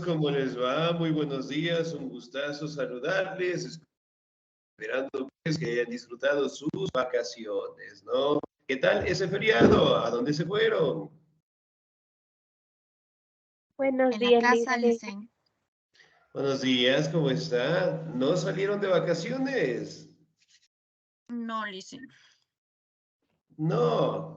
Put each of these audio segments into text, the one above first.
¿Cómo les va? Muy buenos días, un gustazo saludarles, esperando pues, que hayan disfrutado sus vacaciones, ¿no? ¿Qué tal ese feriado? ¿A dónde se fueron? Buenos En la días, casa, Licen. Licen. Buenos días, ¿cómo está? ¿No salieron de vacaciones? No, Licen. No.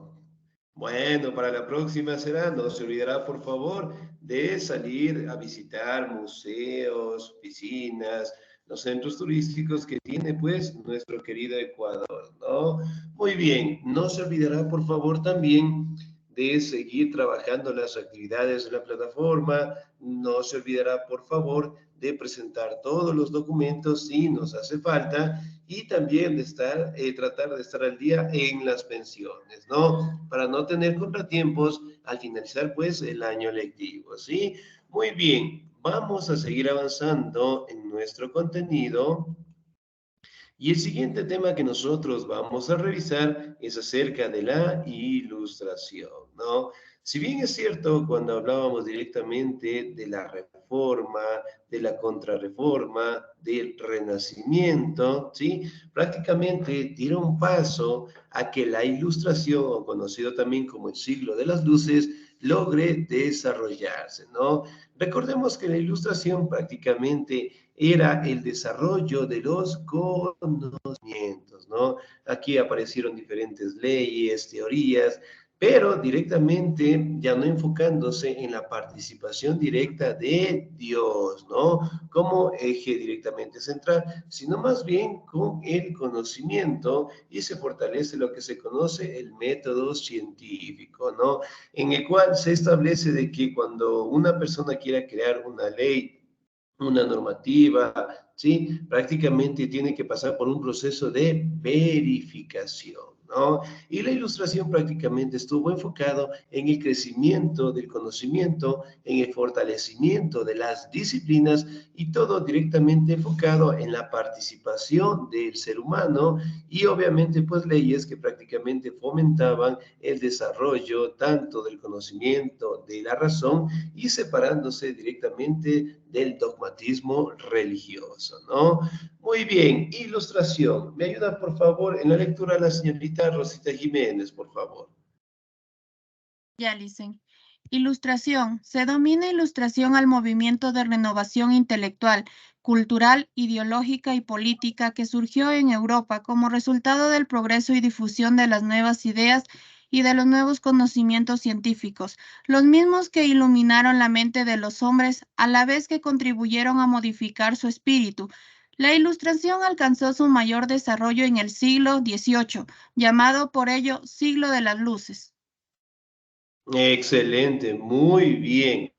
Bueno, para la próxima será, no se olvidará, por favor, de salir a visitar museos, piscinas, los centros turísticos que tiene, pues, nuestro querido Ecuador, ¿no? Muy bien, no se olvidará, por favor, también de seguir trabajando las actividades de la plataforma, no se olvidará, por favor, de presentar todos los documentos si nos hace falta y también de tratar de estar al día en las pensiones, ¿no? Para no tener contratiempos al finalizar, pues, el año lectivo, ¿sí? Muy bien, vamos a seguir avanzando en nuestro contenido. Y el siguiente tema que nosotros vamos a revisar es acerca de la ilustración, ¿no? Si bien es cierto, cuando hablábamos directamente de la reforma, de la contrarreforma, del renacimiento, ¿sí? Prácticamente dieron paso a que la ilustración, o conocido también como el siglo de las luces, logre desarrollarse, ¿no? Recordemos que la ilustración prácticamente era el desarrollo de los conocimientos, ¿no? Aquí aparecieron diferentes leyes, teorías, pero directamente ya no enfocándose en la participación directa de Dios, ¿no? Como eje directamente central, sino más bien con el conocimiento y se fortalece lo que se conoce el método científico, ¿no? En el cual se establece de que cuando una persona quiera crear una ley, una normativa, ¿sí? Prácticamente tiene que pasar por un proceso de verificación, ¿no? Y la ilustración prácticamente estuvo enfocado en el crecimiento del conocimiento, en el fortalecimiento de las disciplinas y todo directamente enfocado en la participación del ser humano y obviamente pues leyes que prácticamente fomentaban el desarrollo tanto del conocimiento, de la razón y separándose directamente del dogmatismo religioso, ¿no? Muy bien, ilustración. ¿Me ayuda, por favor, en la lectura la señorita Rosita Jiménez, por favor? Ya, Licen. Ilustración. Se domina ilustración al movimiento de renovación intelectual, cultural, ideológica y política que surgió en Europa como resultado del progreso y difusión de las nuevas ideas y de los nuevos conocimientos científicos, los mismos que iluminaron la mente de los hombres a la vez que contribuyeron a modificar su espíritu. La ilustración alcanzó su mayor desarrollo en el siglo XVIII, llamado por ello siglo de las luces. Excelente, muy bien.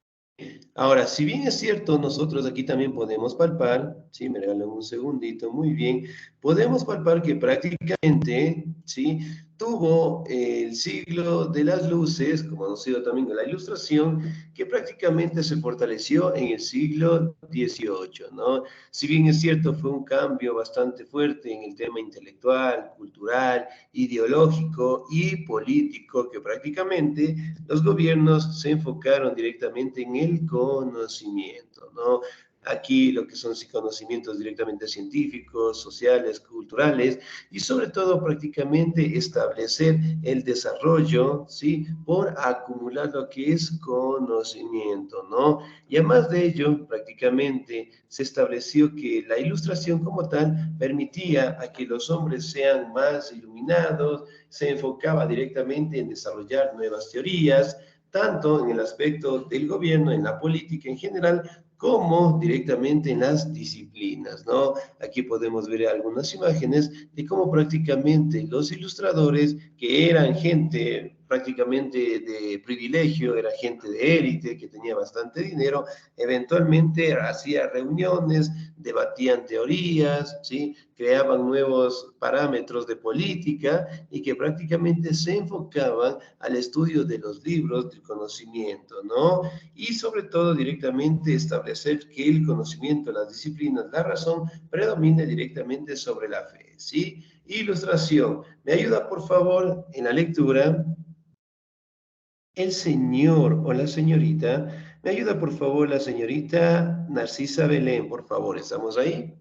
Ahora, si bien es cierto, nosotros aquí también podemos palpar, sí, me regalan un segundito, muy bien, podemos palpar que prácticamente, sí, tuvo el siglo de las luces, como conocido también de la ilustración, que prácticamente se fortaleció en el siglo XVIII, ¿no? Si bien es cierto, fue un cambio bastante fuerte en el tema intelectual, cultural, ideológico y político, que prácticamente los gobiernos se enfocaron directamente en el conocimiento, ¿no? Aquí lo que son conocimientos directamente científicos, sociales, culturales y sobre todo prácticamente establecer el desarrollo, ¿sí? Por acumular lo que es conocimiento, ¿no? Y además de ello, prácticamente se estableció que la ilustración como tal permitía a que los hombres sean más iluminados, se enfocaba directamente en desarrollar nuevas teorías, tanto en el aspecto del gobierno, en la política en general, como directamente en las disciplinas, ¿no? Aquí podemos ver algunas imágenes de cómo prácticamente los ilustradores, que eran gente prácticamente de privilegio, era gente de élite, que tenía bastante dinero, eventualmente hacía reuniones, debatían teorías, ¿sí? Creaban nuevos parámetros de política y que prácticamente se enfocaban al estudio de los libros, del conocimiento, ¿no? Y sobre todo directamente establecer que el conocimiento, las disciplinas, la razón predomine directamente sobre la fe, ¿sí? Ilustración. ¿Me ayuda, por favor, en la lectura? El señor o la señorita Me ayuda, por favor, la señorita Narcisa Belén, por favor. ¿Estamos ahí?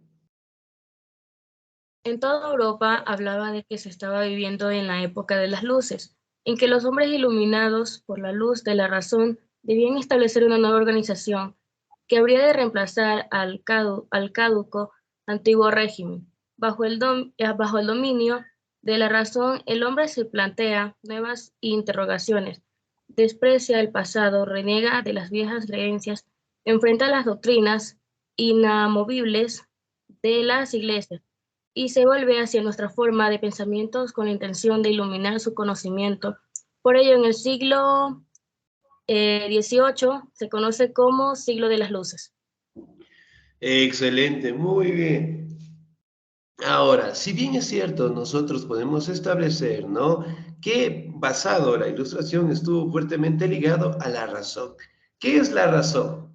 En toda Europa hablaba de que se estaba viviendo en la época de las luces, en que los hombres iluminados por la luz de la razón debían establecer una nueva organización que habría de reemplazar al caduco antiguo régimen. Bajo el dominio de la razón, el hombre se plantea nuevas interrogaciones, desprecia el pasado, reniega de las viejas creencias, enfrenta las doctrinas inamovibles de las iglesias y se vuelve hacia nuestra forma de pensamientos con la intención de iluminar su conocimiento. Por ello, en el siglo XVIII se conoce como siglo de las luces. Excelente, muy bien. Ahora, si bien es cierto, nosotros podemos establecer, ¿no?, que basado la ilustración estuvo fuertemente ligado a la razón. ¿Qué es la razón?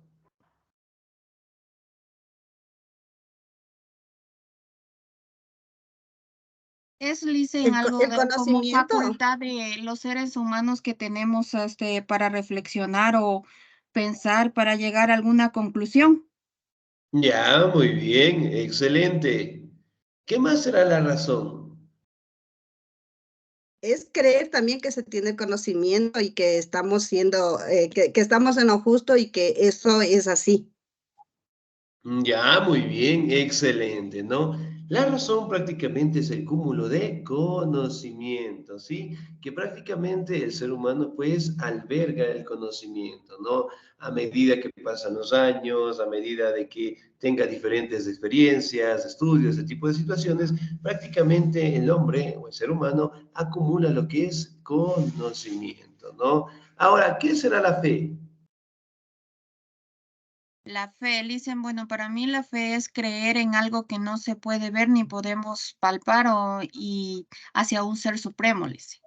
Es, Licen, algo El como conocimiento. facultad de los seres humanos que tenemos para reflexionar o pensar para llegar a alguna conclusión. Ya, muy bien, excelente. ¿Qué más será la razón? Es creer también que se tiene conocimiento y que estamos siendo, que estamos en lo justo y que eso es así. Ya, muy bien, excelente, ¿no? La razón prácticamente es el cúmulo de conocimiento, ¿sí? Que prácticamente el ser humano pues alberga el conocimiento, ¿no? A medida que pasan los años, a medida de que tenga diferentes experiencias, estudios, ese tipo de situaciones, prácticamente el hombre o el ser humano acumula lo que es conocimiento, ¿no? Ahora, ¿qué será la fe? La fe, Licen, bueno, para mí la fe es creer en algo que no se puede ver ni podemos palpar y hacia un ser supremo, Licen.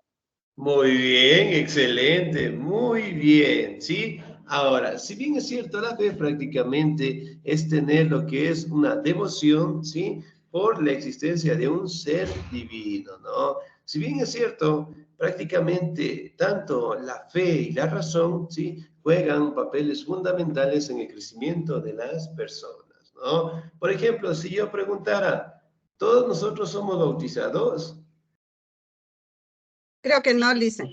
Muy bien, excelente, muy bien, ¿sí? Ahora, si bien es cierto, la fe prácticamente es tener lo que es una devoción, ¿sí? Por la existencia de un ser divino, ¿no? Si bien es cierto, prácticamente tanto la fe y la razón, ¿sí? Juegan papeles fundamentales en el crecimiento de las personas, ¿no? Por ejemplo, si yo preguntara, ¿todos nosotros somos bautizados? Creo que no, Sí, Lisa.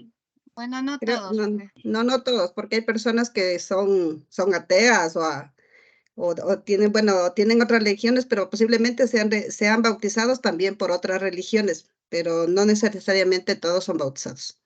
bueno, no Creo, todos, no, profe. no todos, porque hay personas que son ateas o tienen, bueno, tienen otras religiones, pero posiblemente sean bautizados también por otras religiones, pero no necesariamente todos son bautizados.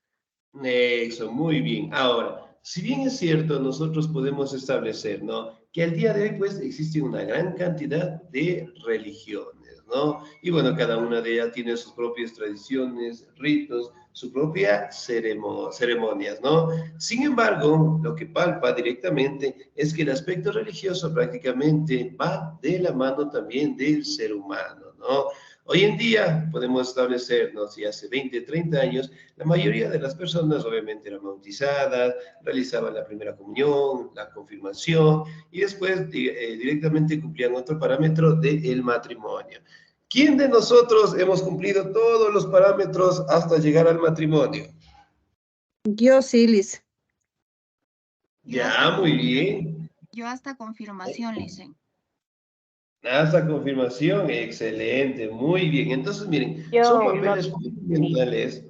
Eso, muy bien. Ahora, si bien es cierto, nosotros podemos establecer, ¿no?, que al día de hoy, pues, existe una gran cantidad de religiones, ¿no? Y bueno, cada una de ellas tiene sus propias tradiciones, ritos, su propia ceremonias, ¿no? Sin embargo, lo que palpa directamente es que el aspecto religioso prácticamente va de la mano también del ser humano, ¿no? Hoy en día podemos establecernos, si hace 20, 30 años, la mayoría de las personas obviamente eran bautizadas, realizaban la primera comunión, la confirmación y después directamente cumplían otro parámetro del matrimonio. ¿Quién de nosotros hemos cumplido todos los parámetros hasta llegar al matrimonio? Yo sí, Liz. Yo hasta, Ya, muy bien. yo hasta confirmación, Licen. Hasta confirmación, excelente, muy bien. Entonces, miren, son Yo no. papeles fundamentales.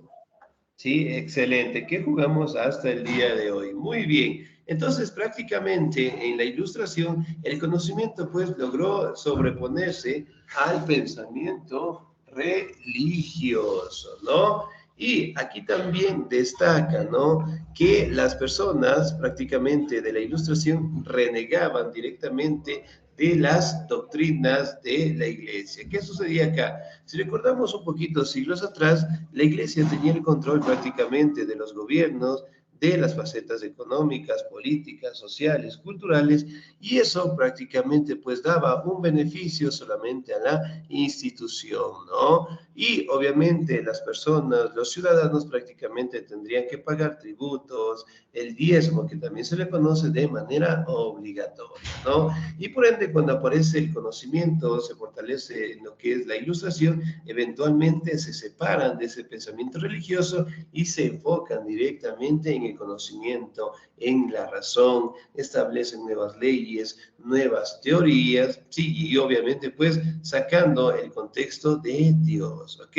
Sí, excelente. ¿Qué jugamos hasta el día de hoy? Muy bien. Entonces, prácticamente en la ilustración, el conocimiento pues logró sobreponerse al pensamiento religioso, ¿no? Y aquí también destaca, ¿no?, que las personas prácticamente de la ilustración renegaban directamente de las doctrinas de la iglesia. ¿Qué sucedía acá? Si recordamos un poquito siglos atrás, la iglesia tenía el control prácticamente de los gobiernos, de las facetas económicas, políticas, sociales, culturales, y eso prácticamente pues daba un beneficio solamente a la institución, ¿no? Y obviamente las personas, los ciudadanos prácticamente tendrían que pagar tributos, el diezmo, que también se le conoce de manera obligatoria, ¿no? Y por ende, cuando aparece el conocimiento, se fortalece en lo que es la ilustración, eventualmente se separan de ese pensamiento religioso y se enfocan directamente en el conocimiento, en la razón, establecen nuevas leyes, nuevas teorías, sí, y obviamente pues sacando el contexto de Dios, ¿ok?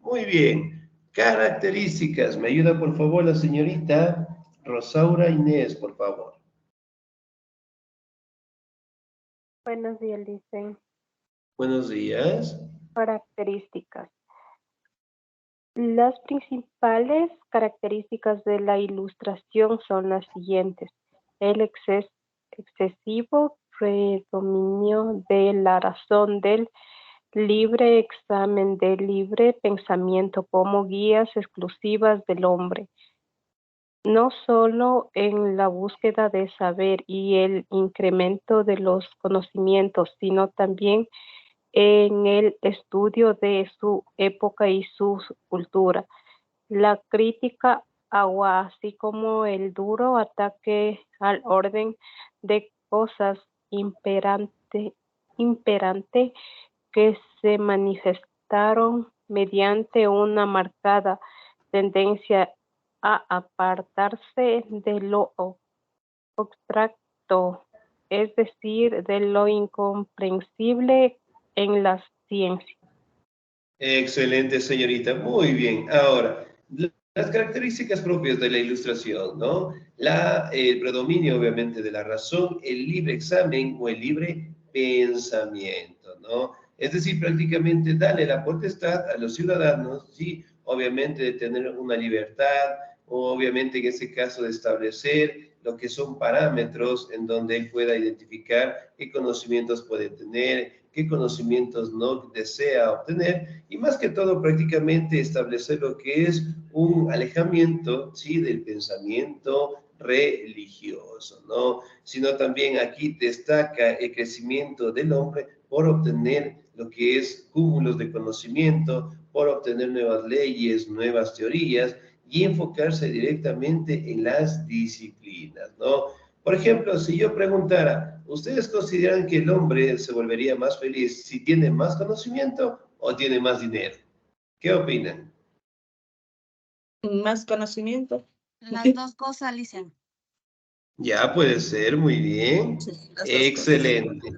Muy bien. Características. ¿Me ayuda por favor la señorita Rosaura Inés, por favor? Buenos días, dicen. Buenos días. Características. Las principales características de la ilustración son las siguientes. El excesivo predominio de la razón, del libre examen, del libre pensamiento como guías exclusivas del hombre, no solo en la búsqueda de saber y el incremento de los conocimientos, sino también en el estudio de su época y su cultura. La crítica agua, así como el duro ataque al orden de cosas imperante que se manifestaron mediante una marcada tendencia a apartarse de lo abstracto, es decir, de lo incomprensible en las ciencias. Excelente, señorita. Muy bien. Ahora, las características propias de la ilustración, ¿no? El predominio, obviamente, de la razón, el libre examen o el libre pensamiento, ¿no? Es decir, prácticamente darle la potestad a los ciudadanos, sí, obviamente de tener una libertad, o obviamente en este caso de establecer lo que son parámetros en donde él pueda identificar qué conocimientos puede tener, qué conocimientos no desea obtener, y más que todo prácticamente establecer lo que es un alejamiento, ¿sí?, del pensamiento religioso, ¿no? Sino también aquí destaca el crecimiento del hombre por obtener lo que es cúmulos de conocimiento, por obtener nuevas leyes, nuevas teorías y enfocarse directamente en las disciplinas, ¿no? Por ejemplo, si yo preguntara, ¿ustedes consideran que el hombre se volvería más feliz si tiene más conocimiento o tiene más dinero? ¿Qué opinan? Más conocimiento. Las dos cosas, Alicia. Ya puede ser, muy bien. Sí, las dos Excelente.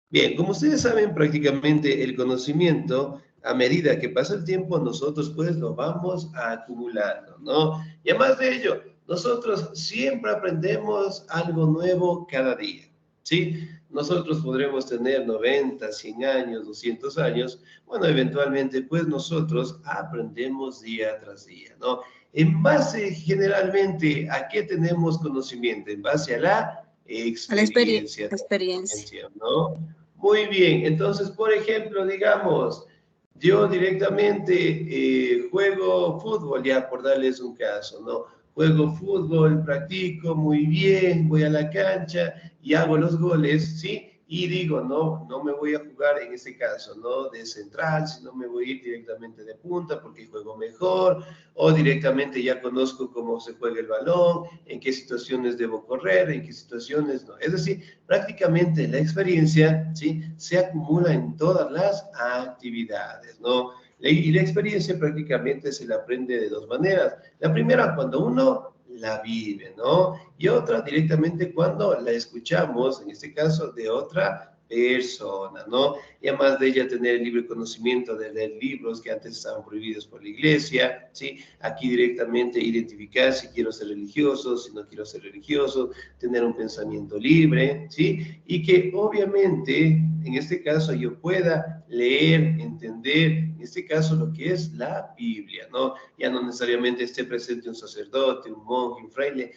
Bien, como ustedes saben, prácticamente el conocimiento, a medida que pasa el tiempo, nosotros pues lo vamos acumulando, ¿no? Y además de ello, nosotros siempre aprendemos algo nuevo cada día, ¿sí? Nosotros podremos tener 90, 100 años, 200 años, bueno, eventualmente pues nosotros aprendemos día tras día, ¿no? En base generalmente a qué tenemos conocimiento, en base a la A la experiencia, experiencia. ¿no? Muy bien, entonces, por ejemplo, digamos, yo directamente juego fútbol, ya por darles un caso, ¿no? Juego fútbol, practico muy bien, voy a la cancha y hago los goles, ¿sí? Y digo, no, no me voy a jugar en este caso, ¿no? De central, sino me voy a ir directamente de punta porque juego mejor, o directamente ya conozco cómo se juega el balón, en qué situaciones debo correr, en qué situaciones no. Es decir, prácticamente la experiencia, ¿sí?, se acumula en todas las actividades, ¿no? Y la experiencia prácticamente se la aprende de dos maneras. La primera, cuando uno la vive, ¿no? Y otra directamente cuando la escuchamos, en este caso, de otra persona, ¿no? Y además de ella tener el libre conocimiento de leer libros que antes estaban prohibidos por la iglesia, ¿sí? Aquí directamente identificar si quiero ser religioso, si no quiero ser religioso, tener un pensamiento libre, ¿sí? Y que obviamente, en este caso, yo pueda leer, entender, en este caso, lo que es la Biblia, ¿no? Ya no necesariamente esté presente un sacerdote, un monje, un fraile,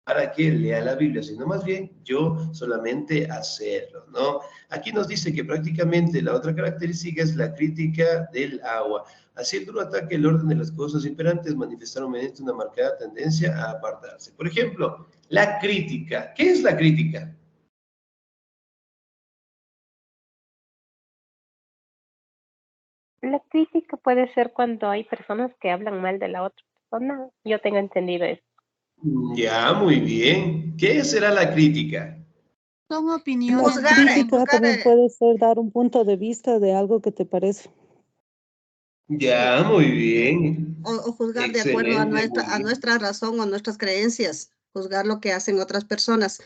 para que lea la Biblia, sino más bien yo solamente hacerlo, ¿no? Aquí nos dice que prácticamente la otra característica es la crítica del agua. Así el duro ataque el orden de las cosas imperantes manifestaron mediante una marcada tendencia a apartarse. Por ejemplo, la crítica. ¿Qué es la crítica? La crítica puede ser cuando hay personas que hablan mal de la otra persona. Yo tengo entendido eso. Ya, muy bien. ¿Qué será la crítica? Son opiniones. Juzgar, Crítica también puede ser dar un punto de vista de algo que te parece. Ya, muy bien. o juzgar de acuerdo a Excelente, muy bien. nuestra razón o nuestras creencias, juzgar lo que hacen otras personas.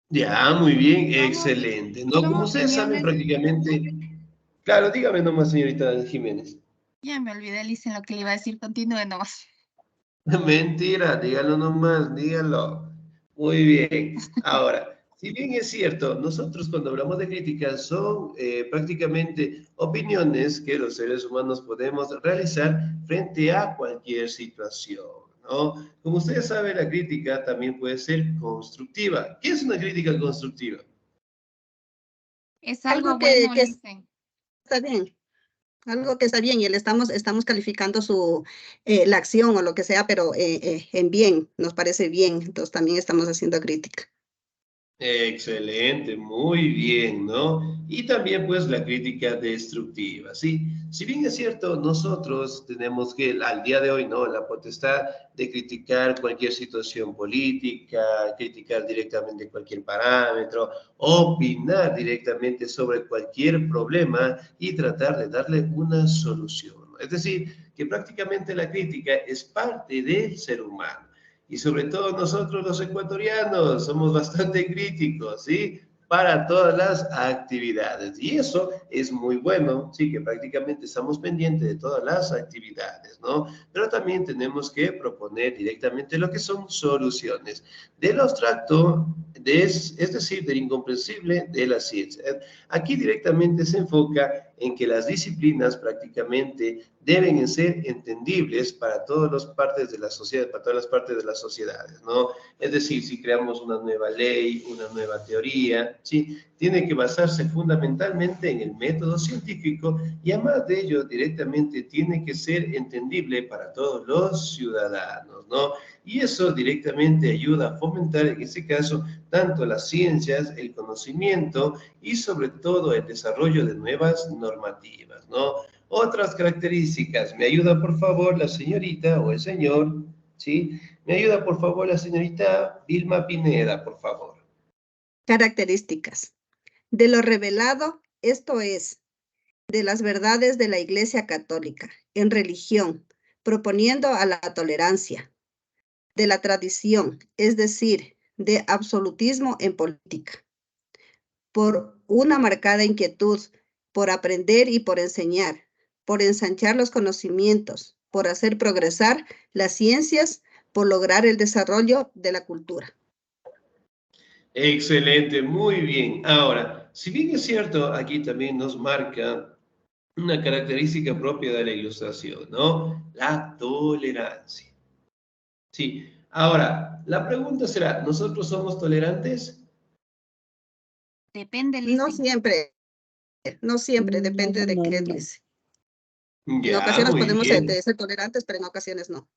Ya, muy bien, Son excelente. No, son como ustedes saben opiniones. prácticamente, claro, dígame nomás, señorita Jiménez. Ya me olvidé, Licen, lo que le iba a decir. Continúe nomás. Mentira, dígalo nomás, dígalo. Muy bien. Ahora, si bien es cierto, nosotros cuando hablamos de críticas son prácticamente opiniones que los seres humanos podemos realizar frente a cualquier situación, ¿no? Como ustedes saben, la crítica también puede ser constructiva. ¿Qué es una crítica constructiva? Es algo Algo bueno, que Licen. está bien. Algo que está bien y le estamos calificando la acción o lo que sea, pero en bien, nos parece bien, entonces también estamos haciendo crítica. Excelente, muy bien, ¿no? Y también pues la crítica destructiva, ¿sí? Si bien es cierto, nosotros tenemos que al día de hoy, ¿no? La potestad de criticar cualquier situación política, criticar directamente cualquier parámetro, opinar directamente sobre cualquier problema y tratar de darle una solución. Es decir, que prácticamente la crítica es parte del ser humano. Y sobre todo nosotros los ecuatorianos somos bastante críticos, ¿sí? Para todas las actividades. Y eso es muy bueno, sí, que prácticamente estamos pendientes de todas las actividades, ¿no? Pero también tenemos que proponer directamente lo que son soluciones del abstracto, es decir, del incomprensible de la ciencia. Aquí directamente se enfoca en que las disciplinas prácticamente deben ser entendibles para todas las partes de la sociedad, para todas las partes de las sociedades, ¿no? Es decir, si creamos una nueva ley, una nueva teoría, ¿sí? Tiene que basarse fundamentalmente en el método científico y además de ello directamente tiene que ser entendible para todos los ciudadanos, ¿no? Y eso directamente ayuda a fomentar, en este caso, tanto las ciencias, el conocimiento y sobre todo el desarrollo de nuevas normativas, ¿no? Otras características, me ayuda por favor la señorita o el señor, ¿sí? Me ayuda por favor la señorita Vilma Pineda, por favor. Características. De lo revelado, esto es, de las verdades de la Iglesia Católica en religión, proponiendo a la tolerancia. De la tradición, es decir, de absolutismo en política. Por una marcada inquietud, por aprender y por enseñar, por ensanchar los conocimientos, por hacer progresar las ciencias, por lograr el desarrollo de la cultura. Excelente, muy bien. Ahora, si bien es cierto, aquí también nos marca una característica propia de la ilustración, ¿no? La tolerancia. Sí. Ahora, la pregunta será, ¿nosotros somos tolerantes? Depende, No Licen. siempre, depende de qué No. dice. En Ya, ocasiones muy podemos bien. ser tolerantes, pero en ocasiones no.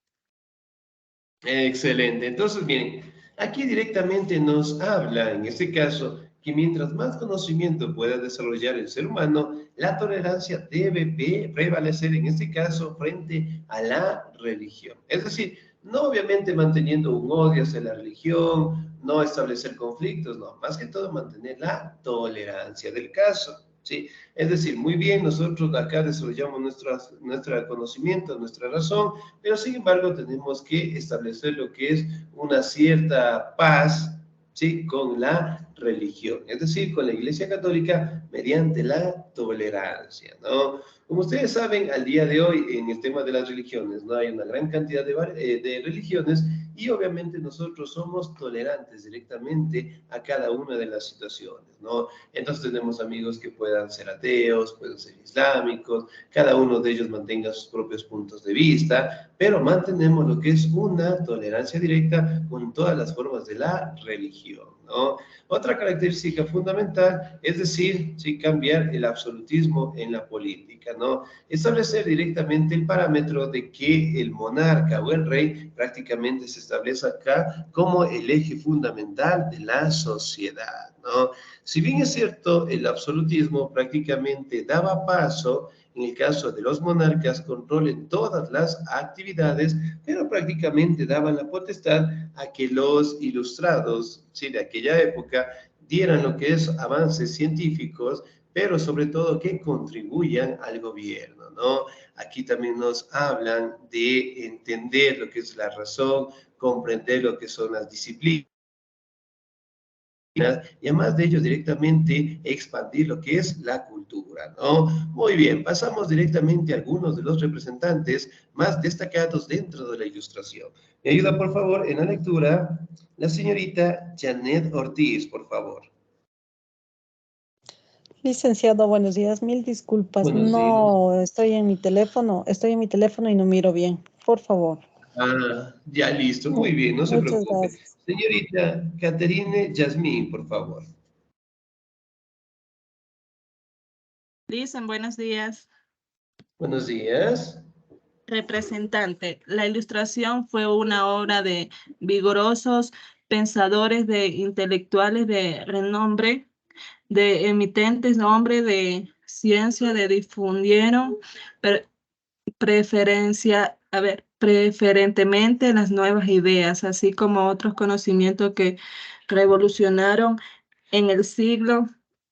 Excelente. Entonces, miren, aquí directamente nos habla, en este caso, que mientras más conocimiento pueda desarrollar el ser humano, la tolerancia debe prevalecer, en este caso, frente a la religión. Es decir, no obviamente manteniendo un odio hacia la religión, no establecer conflictos, no, más que todo mantener la tolerancia del caso. ¿Sí? Es decir, muy bien, nosotros acá desarrollamos nuestro conocimiento, nuestra razón, pero sin embargo tenemos que establecer lo que es una cierta paz, ¿sí? Con la religión, es decir, con la Iglesia Católica mediante la tolerancia, ¿no? Como ustedes saben, al día de hoy en el tema de las religiones, ¿no? Hay una gran cantidad de religiones y obviamente nosotros somos tolerantes directamente a cada una de las situaciones, ¿no? Entonces tenemos amigos que puedan ser ateos, pueden ser islámicos, cada uno de ellos mantenga sus propios puntos de vista, pero mantenemos lo que es una tolerancia directa con todas las formas de la religión, ¿no? Otra característica fundamental es decir, sí, cambiar el absolutismo en la política, ¿no? Establecer directamente el parámetro de que el monarca o el rey prácticamente se establece acá como el eje fundamental de la sociedad, ¿no? Si bien es cierto, el absolutismo prácticamente daba paso, en el caso de los monarcas, controlen todas las actividades, pero prácticamente daban la potestad a que los ilustrados, ¿sí? De aquella época dieran lo que es avances científicos pero sobre todo que contribuyan al gobierno, ¿no? Aquí también nos hablan de entender lo que es la razón, comprender lo que son las disciplinas, y además de ello directamente expandir lo que es la cultura, ¿no? Muy bien, pasamos directamente a algunos de los representantes más destacados dentro de la ilustración. Me ayuda, por favor, en la lectura la señorita Janet Ortiz, por favor. Licenciado, buenos días. Mil disculpas. Buenos días. No, estoy en mi teléfono y no miro bien. Por favor. Ah, ya listo, muy bien, no se Muchas preocupe. gracias. Señorita Caterine Yasmín, por favor. Dicen, buenos días. Buenos días. Representante, la ilustración fue una obra de vigorosos pensadores, de intelectuales de renombre, de emitentes hombres de ciencia, de difundieron preferentemente las nuevas ideas, así como otros conocimientos que revolucionaron en el siglo,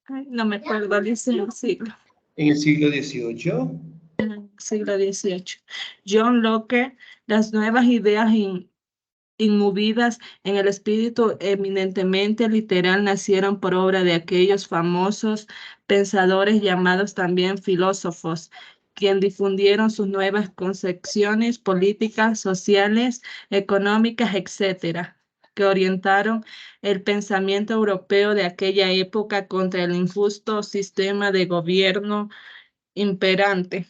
no me acuerdo, dice el siglo. En el siglo XVIII. Siglo XVIII. John Locke, las nuevas ideas inmovidas en el espíritu eminentemente literal nacieron por obra de aquellos famosos pensadores llamados también filósofos, quien difundieron sus nuevas concepciones políticas, sociales, económicas, etcétera, que orientaron el pensamiento europeo de aquella época contra el injusto sistema de gobierno imperante.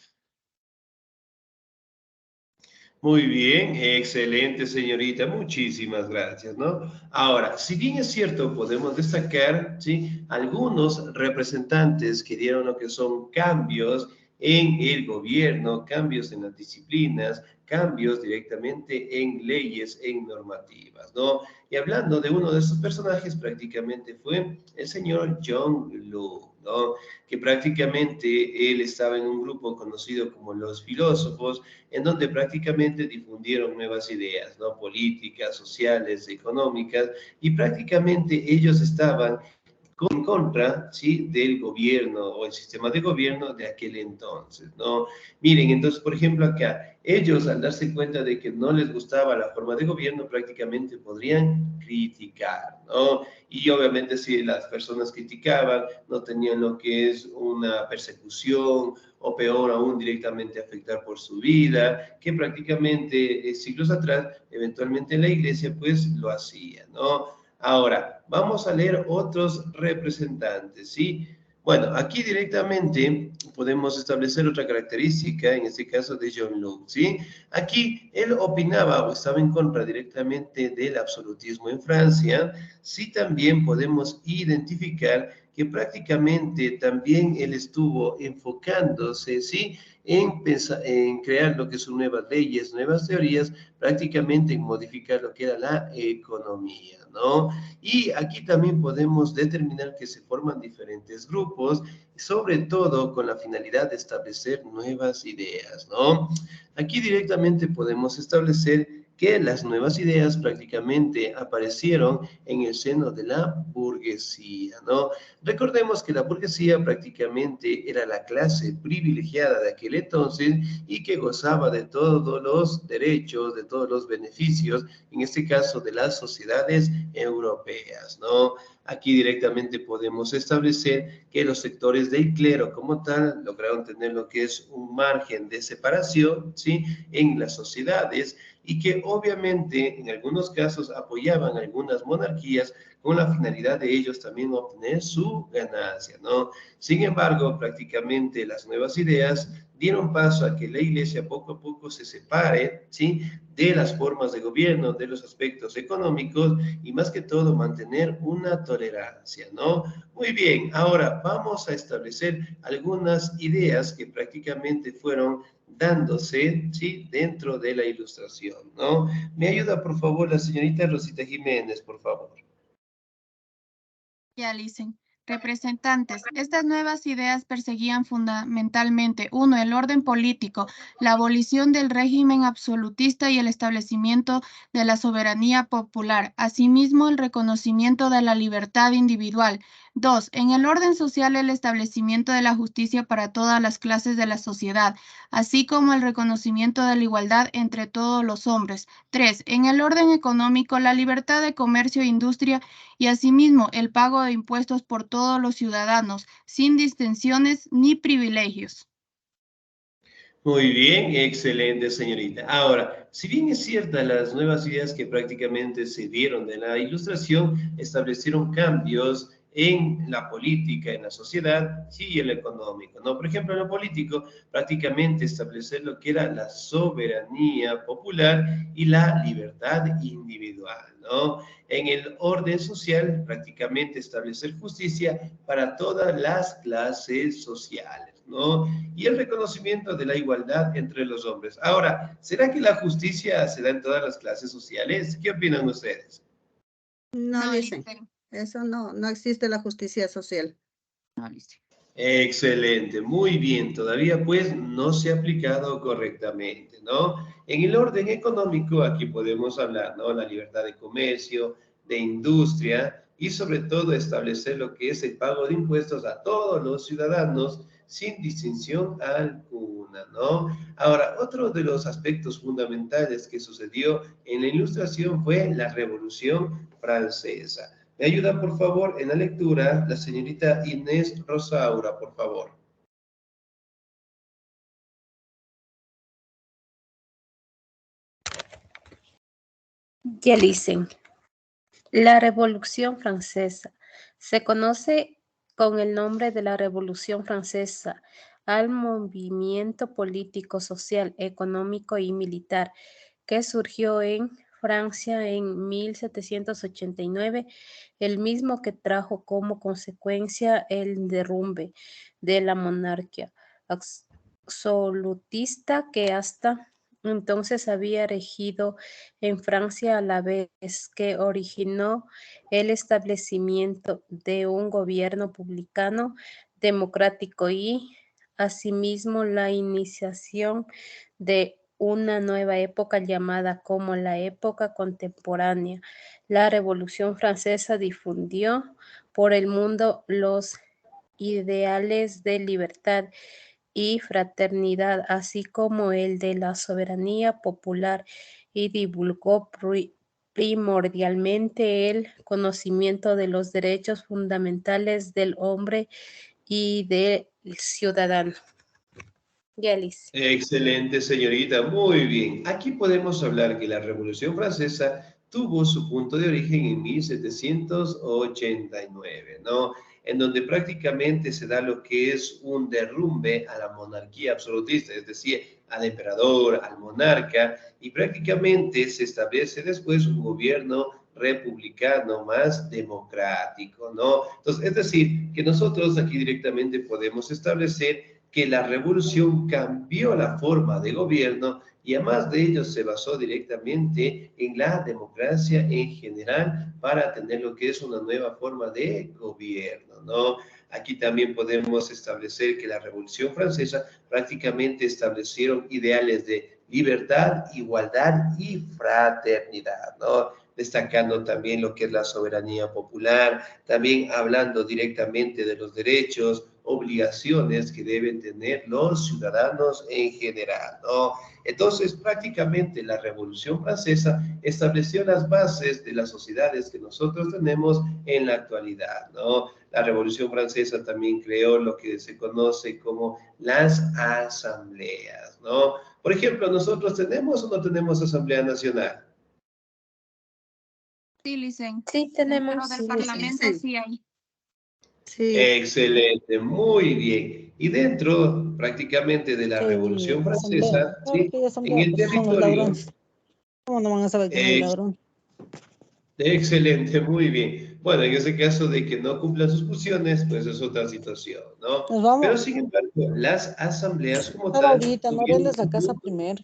Muy bien, excelente señorita, muchísimas gracias, ¿no? Ahora, si bien es cierto, podemos destacar, ¿sí?, algunos representantes que dieron lo que son cambios en el gobierno, cambios en las disciplinas, cambios directamente en leyes, en normativas, ¿no? Y hablando de uno de esos personajes, prácticamente fue el señor John Locke, ¿no? Que prácticamente él estaba en un grupo conocido como los filósofos, en donde prácticamente difundieron nuevas ideas, ¿no? Políticas, sociales, económicas, y prácticamente ellos estaban en contra, ¿sí?, del gobierno o el sistema de gobierno de aquel entonces, ¿no? Miren, entonces, por ejemplo, acá, ellos al darse cuenta de que no les gustaba la forma de gobierno, prácticamente podrían criticar, ¿no? Y obviamente si las personas criticaban, no tenían lo que es una persecución o peor aún directamente afectar por su vida, que prácticamente siglos atrás, eventualmente la iglesia pues lo hacía, ¿no? Ahora, vamos a leer otros representantes, ¿sí? Bueno, aquí directamente podemos establecer otra característica, en este caso de John Locke, ¿sí? Aquí él opinaba o estaba en contra directamente del absolutismo en Francia. Sí, también podemos identificar que prácticamente también él estuvo enfocándose, ¿sí?, en crear lo que son nuevas leyes, nuevas teorías, prácticamente en modificar lo que era la economía, ¿no? Y aquí también podemos determinar que se forman diferentes grupos, sobre todo con la finalidad de establecer nuevas ideas, ¿no? Aquí directamente podemos establecer que las nuevas ideas prácticamente aparecieron en el seno de la burguesía, ¿no? Recordemos que la burguesía prácticamente era la clase privilegiada de aquel entonces y que gozaba de todos los derechos, de todos los beneficios, en este caso de las sociedades europeas, ¿no? Aquí directamente podemos establecer que los sectores del clero como tal lograron tener lo que es un margen de separación, ¿sí?, en las sociedades, y que obviamente en algunos casos apoyaban algunas monarquías con la finalidad de ellos también obtener su ganancia, ¿no? Sin embargo, prácticamente las nuevas ideas dieron paso a que la iglesia poco a poco se separe, ¿sí?, de las formas de gobierno, de los aspectos económicos y más que todo mantener una tolerancia, ¿no? Muy bien, ahora vamos a establecer algunas ideas que prácticamente fueron dándose, ¿sí?, dentro de la ilustración, ¿no? Me ayuda, por favor, la señorita Rosita Jiménez, por favor. Ya, Licen. Representantes, estas nuevas ideas perseguían fundamentalmente, uno, el orden político, la abolición del régimen absolutista y el establecimiento de la soberanía popular, asimismo el reconocimiento de la libertad individual, 2. En el orden social, el establecimiento de la justicia para todas las clases de la sociedad, así como el reconocimiento de la igualdad entre todos los hombres. 3. En el orden económico, la libertad de comercio e industria y asimismo el pago de impuestos por todos los ciudadanos, sin distinciones ni privilegios. Muy bien, excelente, señorita. Ahora, si bien es cierta, las nuevas ideas que prácticamente se dieron de la Ilustración establecieron cambios en la política, en la sociedad y en lo económico, ¿no? Por ejemplo, en lo político, prácticamente establecer lo que era la soberanía popular y la libertad individual, ¿no? En el orden social, prácticamente establecer justicia para todas las clases sociales, ¿no? Y el reconocimiento de la igualdad entre los hombres. Ahora, ¿será que la justicia se da en todas las clases sociales? ¿Qué opinan ustedes? No, dicen. Eso no existe la justicia social. No, listo. Excelente, muy bien. Todavía pues no se ha aplicado correctamente, ¿no? En el orden económico aquí podemos hablar, ¿no? La libertad de comercio, de industria y sobre todo establecer lo que es el pago de impuestos a todos los ciudadanos sin distinción alguna, ¿no? Ahora, otro de los aspectos fundamentales que sucedió en la Ilustración fue la Revolución Francesa. ¿Me ayuda, por favor, en la lectura la señorita Inés Rosaura, por favor? Ya dicen, la Revolución Francesa se conoce con el nombre de la Revolución Francesa al movimiento político, social, económico y militar que surgió en Francia en 1789, el mismo que trajo como consecuencia el derrumbe de la monarquía absolutista que hasta entonces había regido en Francia, a la vez que originó el establecimiento de un gobierno republicano democrático y asimismo la iniciación de una nueva época llamada como la época contemporánea. La Revolución Francesa difundió por el mundo los ideales de libertad y fraternidad, así como el de la soberanía popular, y divulgó primordialmente el conocimiento de los derechos fundamentales del hombre y del ciudadano. Yalis. Excelente, señorita, muy bien. Aquí podemos hablar que la Revolución Francesa tuvo su punto de origen en 1789, ¿no? En donde prácticamente se da lo que es un derrumbe a la monarquía absolutista, es decir, al emperador, al monarca, y prácticamente se establece después un gobierno republicano más democrático, ¿no? Entonces, es decir, que nosotros aquí directamente podemos establecer que la revolución cambió la forma de gobierno y además de ello se basó directamente en la democracia en general para tener lo que es una nueva forma de gobierno, ¿no? Aquí también podemos establecer que la Revolución Francesa prácticamente establecieron ideales de libertad, igualdad y fraternidad, ¿no? Destacando también lo que es la soberanía popular, también hablando directamente de los derechos, obligaciones que deben tener los ciudadanos en general, ¿no? Entonces, prácticamente la Revolución Francesa estableció las bases de las sociedades que nosotros tenemos en la actualidad, ¿no? La Revolución Francesa también creó lo que se conoce como las asambleas, ¿no? Por ejemplo, ¿nosotros tenemos o no tenemos Asamblea Nacional? Sí, Licen. Sí, tenemos. Dentro del Parlamento sí hay. Sí. Excelente, muy bien. Y dentro prácticamente de la Que Revolución asamblea. Francesa, Claro ¿sí? que hay asamblea, En el pues son los territorio, ladrones. ¿Cómo no van a saber que no hay ladrones? excelente, muy bien. Bueno, en ese caso de que no cumplan sus funciones, pues es otra situación, ¿no? Nos vamos. Pero sin embargo, las asambleas como Pero tal ahorita, no vendes la casa primero.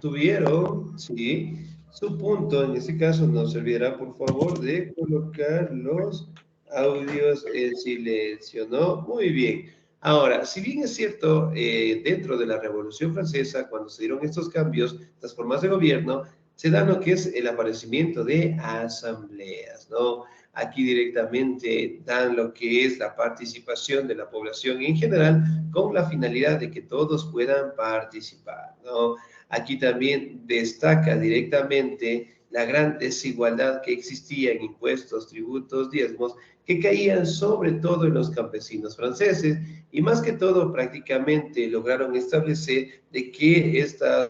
tuvieron, sí, su punto. En este caso nos servirá, por favor, de colocar los audios en silencio, ¿no? Muy bien. Ahora, si bien es cierto, dentro de la Revolución Francesa, cuando se dieron estos cambios, estas formas de gobierno, se da lo que es el aparecimiento de asambleas, ¿no? Aquí directamente dan lo que es la participación de la población en general con la finalidad de que todos puedan participar, ¿no? Aquí también destaca directamente la gran desigualdad que existía en impuestos, tributos, diezmos, que caían sobre todo en los campesinos franceses y más que todo prácticamente lograron establecer de que estas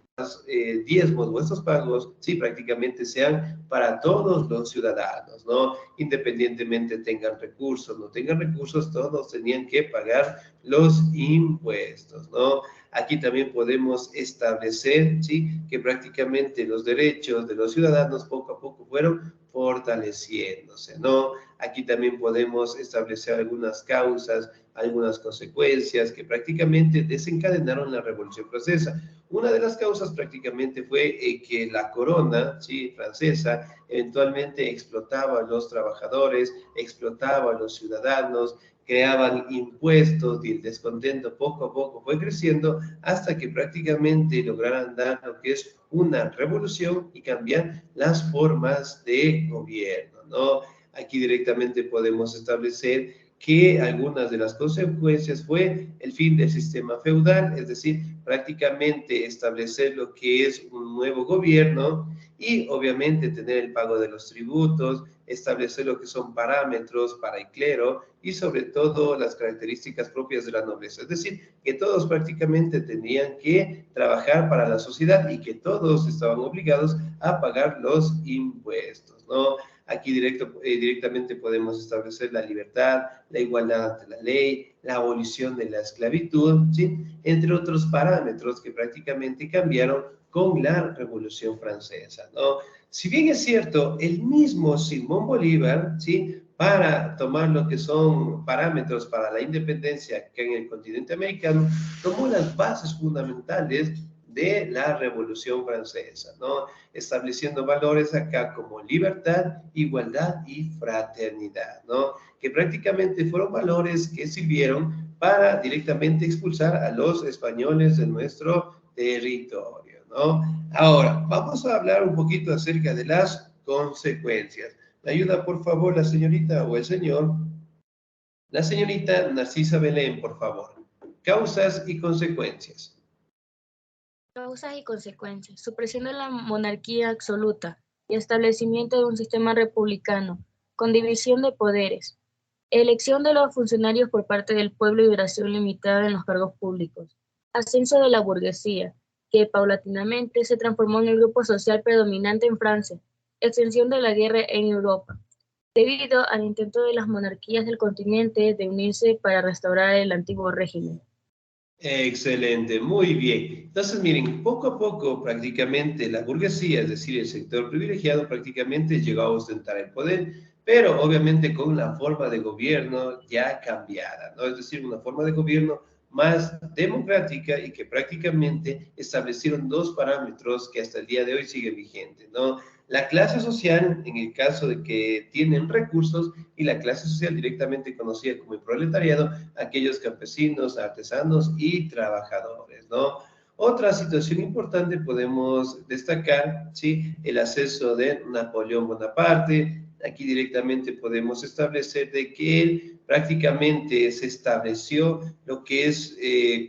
diezmos o estos pagos sí prácticamente sean para todos los ciudadanos, ¿no? Independientemente tengan recursos, no tengan recursos, todos tenían que pagar los impuestos, ¿no? Aquí también podemos establecer, ¿sí?, que prácticamente los derechos de los ciudadanos poco a poco fueron fortaleciéndose, ¿no? Aquí también podemos establecer algunas causas, algunas consecuencias que prácticamente desencadenaron la Revolución Francesa. Una de las causas prácticamente fue que la corona, ¿sí?, francesa eventualmente explotaba a los trabajadores, explotaba a los ciudadanos, creaban impuestos y el descontento poco a poco fue creciendo hasta que prácticamente lograran dar lo que es una revolución y cambiar las formas de gobierno, ¿no? Aquí directamente podemos establecer que algunas de las consecuencias fue el fin del sistema feudal, es decir, prácticamente establecer lo que es un nuevo gobierno y obviamente tener el pago de los tributos, establecer lo que son parámetros para el clero y sobre todo las características propias de la nobleza. Es decir, que todos prácticamente tenían que trabajar para la sociedad y que todos estaban obligados a pagar los impuestos, ¿no? Aquí directamente podemos establecer la libertad, la igualdad ante la ley, la abolición de la esclavitud, ¿sí?, entre otros parámetros que prácticamente cambiaron con la Revolución Francesa, ¿no? Si bien es cierto, el mismo Simón Bolívar, ¿sí?, para tomar lo que son parámetros para la independencia acá en el continente americano, tomó las bases fundamentales de la Revolución Francesa, ¿no?, estableciendo valores acá como libertad, igualdad y fraternidad, ¿no?, que prácticamente fueron valores que sirvieron para directamente expulsar a los españoles de nuestro territorio, ¿no? Ahora, vamos a hablar un poquito acerca de las consecuencias. ¿Me ayuda, por favor, la señorita o el señor? La señorita Narcisa Belén, por favor. Causas y consecuencias. Causas y consecuencias. Supresión de la monarquía absoluta y establecimiento de un sistema republicano, con división de poderes. Elección de los funcionarios por parte del pueblo y duración limitada en los cargos públicos. Ascenso de la burguesía, que paulatinamente se transformó en el grupo social predominante en Francia. Extensión de la guerra en Europa, debido al intento de las monarquías del continente de unirse para restaurar el antiguo régimen. Excelente, muy bien. Entonces, miren, poco a poco prácticamente la burguesía, es decir, el sector privilegiado, prácticamente llegó a ostentar el poder, pero obviamente con una forma de gobierno ya cambiada, ¿no? Es decir, una forma de gobierno más democrática y que prácticamente establecieron dos parámetros que hasta el día de hoy siguen vigentes, ¿no? La clase social, en el caso de que tienen recursos, y la clase social directamente conocida como el proletariado, aquellos campesinos, artesanos y trabajadores, ¿no? Otra situación importante podemos destacar, ¿sí?, el acceso de Napoleón Bonaparte. Aquí directamente podemos establecer de que él prácticamente se estableció lo que es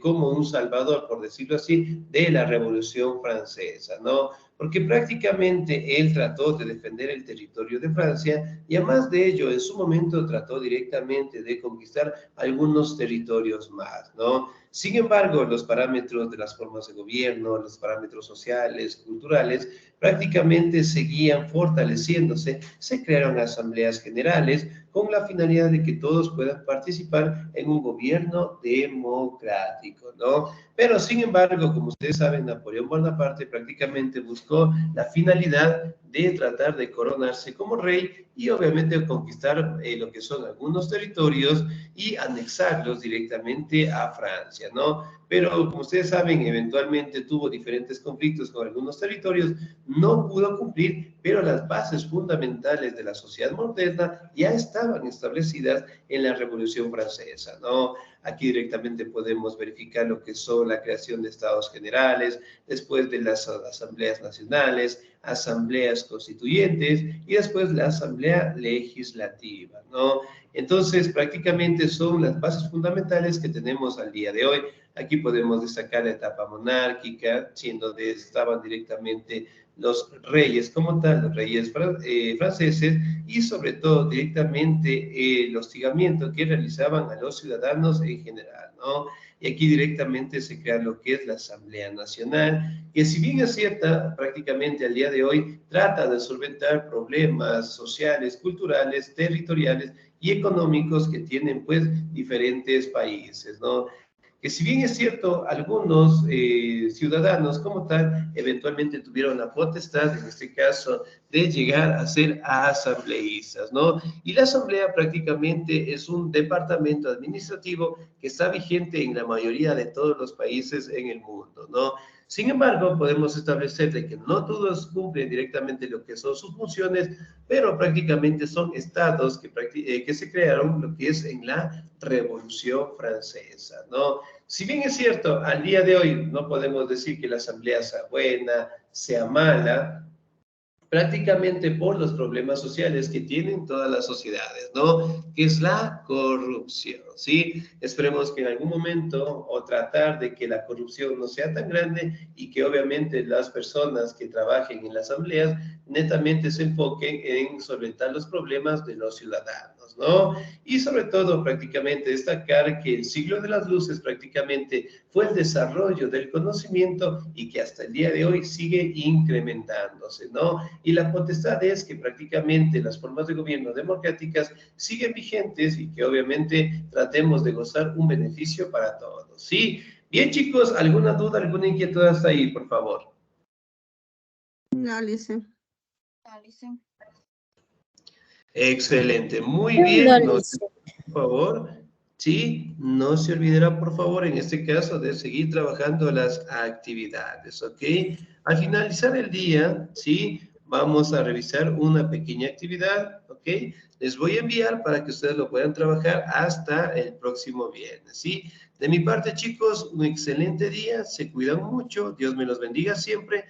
como un salvador, por decirlo así, de la Revolución Francesa, ¿no? Porque prácticamente él trató de defender el territorio de Francia y además de ello, en su momento trató directamente de conquistar algunos territorios más, ¿no? Sin embargo, los parámetros de las formas de gobierno, los parámetros sociales, culturales, prácticamente seguían fortaleciéndose. Se crearon asambleas generales con la finalidad de que todos puedan participar en un gobierno democrático, ¿no? Pero, sin embargo, como ustedes saben, Napoleón Bonaparte prácticamente buscó la finalidad de tratar de coronarse como rey y obviamente conquistar lo que son algunos territorios y anexarlos directamente a Francia, ¿no? Pero, como ustedes saben, eventualmente tuvo diferentes conflictos con algunos territorios, no pudo cumplir, pero las bases fundamentales de la sociedad moderna ya estaban establecidas en la Revolución Francesa, ¿no? Aquí directamente podemos verificar lo que son la creación de estados generales, después de las asambleas nacionales, asambleas constituyentes y después la asamblea legislativa, ¿no? Entonces, prácticamente son las bases fundamentales que tenemos al día de hoy. Aquí podemos destacar la etapa monárquica, siendo donde estaban directamente los reyes como tal, los reyes franceses, y sobre todo directamente el hostigamiento que realizaban a los ciudadanos en general, ¿no? Y aquí directamente se crea lo que es la Asamblea Nacional, que si bien es cierta, prácticamente al día de hoy trata de solventar problemas sociales, culturales, territoriales y económicos que tienen pues diferentes países, ¿no? Que si bien es cierto, algunos ciudadanos como tal eventualmente tuvieron la potestad, en este caso, de llegar a ser asambleístas, ¿no? Y la asamblea prácticamente es un departamento administrativo que está vigente en la mayoría de todos los países en el mundo, ¿no? Sin embargo, podemos establecer de que no todos cumplen directamente lo que son sus funciones, pero prácticamente son estados que se crearon lo que es en la Revolución Francesa, ¿no? Si bien es cierto, al día de hoy no podemos decir que la asamblea sea buena, sea mala, prácticamente por los problemas sociales que tienen todas las sociedades, ¿no? Que es la corrupción, ¿sí? Esperemos que en algún momento o tratar de que la corrupción no sea tan grande y que obviamente las personas que trabajen en las asambleas netamente se enfoquen en solventar los problemas de los ciudadanos, ¿no? Y sobre todo prácticamente destacar que el siglo de las luces prácticamente fue el desarrollo del conocimiento y que hasta el día de hoy sigue incrementándose, ¿no? Y la potestad es que prácticamente las formas de gobierno democráticas siguen vigentes y que obviamente tratemos de gozar un beneficio para todos, ¿sí? Bien, chicos, ¿alguna duda, alguna inquietud hasta ahí, por favor? No, Lice. Excelente, muy bien. Por favor, sí, no se olvidará, por favor, en este caso, de seguir trabajando las actividades, ¿ok? Al finalizar el día, sí, vamos a revisar una pequeña actividad, ¿ok? Les voy a enviar para que ustedes lo puedan trabajar hasta el próximo viernes, ¿sí? De mi parte, chicos, un excelente día, se cuidan mucho, Dios me los bendiga siempre,